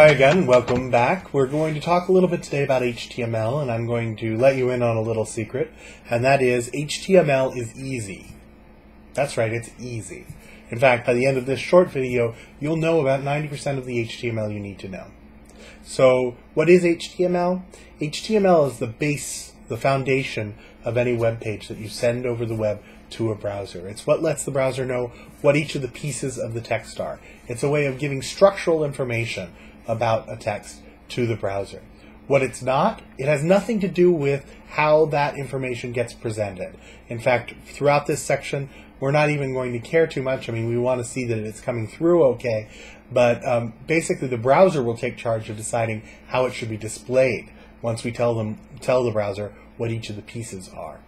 Hi again, welcome back. We're going to talk a little bit today about HTML, and I'm going to let you in on a little secret, and that is HTML is easy. That's right, it's easy. In fact, by the end of this short video, you'll know about 90% of the HTML you need to know. So, what is HTML? HTML is the base, the foundation of any web page that you send over the web to a browser. It's what lets the browser know what each of the pieces of the text are. It's a way of giving structural information about a text to the browser. What it's not, it has nothing to do with how that information gets presented. In fact, throughout this section, we're not even going to care too much. I mean, we want to see that it's coming through okay, but basically the browser will take charge of deciding how it should be displayed once we tell the browser what each of the pieces are.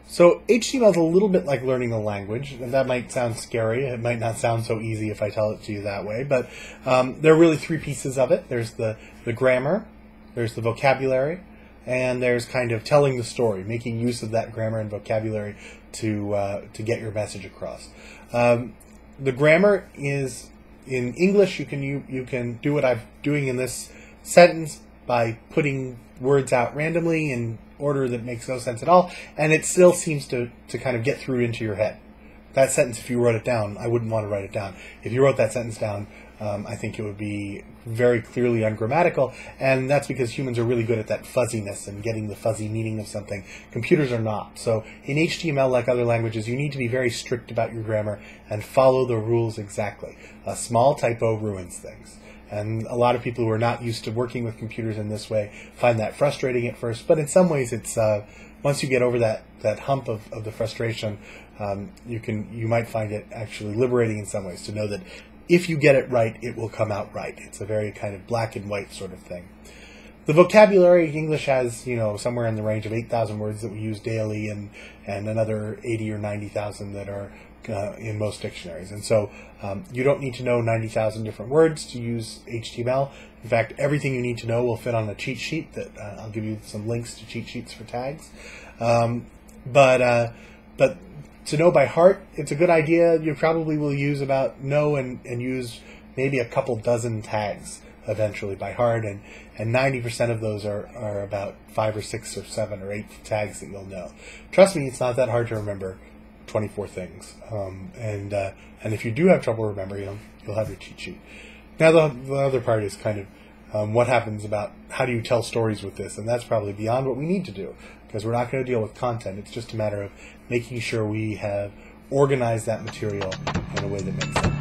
So HTML is a little bit like learning a language, and that might sound scary. It might not sound so easy if I tell it to you that way, but there are really three pieces of it. There's the grammar, there's the vocabulary, and there's kind of telling the story, making use of that grammar and vocabulary to get your message across. The grammar is, in English, you can do what I'm doing in this sentence by putting words out randomly in order that makes no sense at all, and it still seems to kind of get through into your head. That sentence, if you wrote it down, I wouldn't want to write it down. If you wrote that sentence down, I think it would be very clearly ungrammatical, and that's because humans are really good at that fuzziness and getting the fuzzy meaning of something. Computers are not. So in HTML, like other languages, you need to be very strict about your grammar and follow the rules exactly. A small typo ruins things. And a lot of people who are not used to working with computers in this way find that frustrating at first, but in some ways it's once you get over that hump of the frustration, you might find it actually liberating in some ways to know that if you get it right, it will come out right. It's a very kind of black and white sort of thing. The vocabulary, English has, somewhere in the range of 8,000 words that we use daily, and another 80 or 90,000 that are in most dictionaries. And so you don't need to know 90,000 different words to use HTML. In fact, everything you need to know will fit on a cheat sheet that I'll give you some links to cheat sheets for tags. But to know by heart, it's a good idea. You probably will use know and use maybe a couple dozen tags eventually by heart, and 90% of those are about 5 or 6 or 7 or 8 tags that you'll know. Trust me, it's not that hard to remember 24 things. And if you do have trouble remembering them, you'll have your cheat sheet. Now the other part is kind of what happens about how do you tell stories with this, and that's probably beyond what we need to do, because we're not going to deal with content. It's just a matter of making sure we have organized that material in a way that makes sense.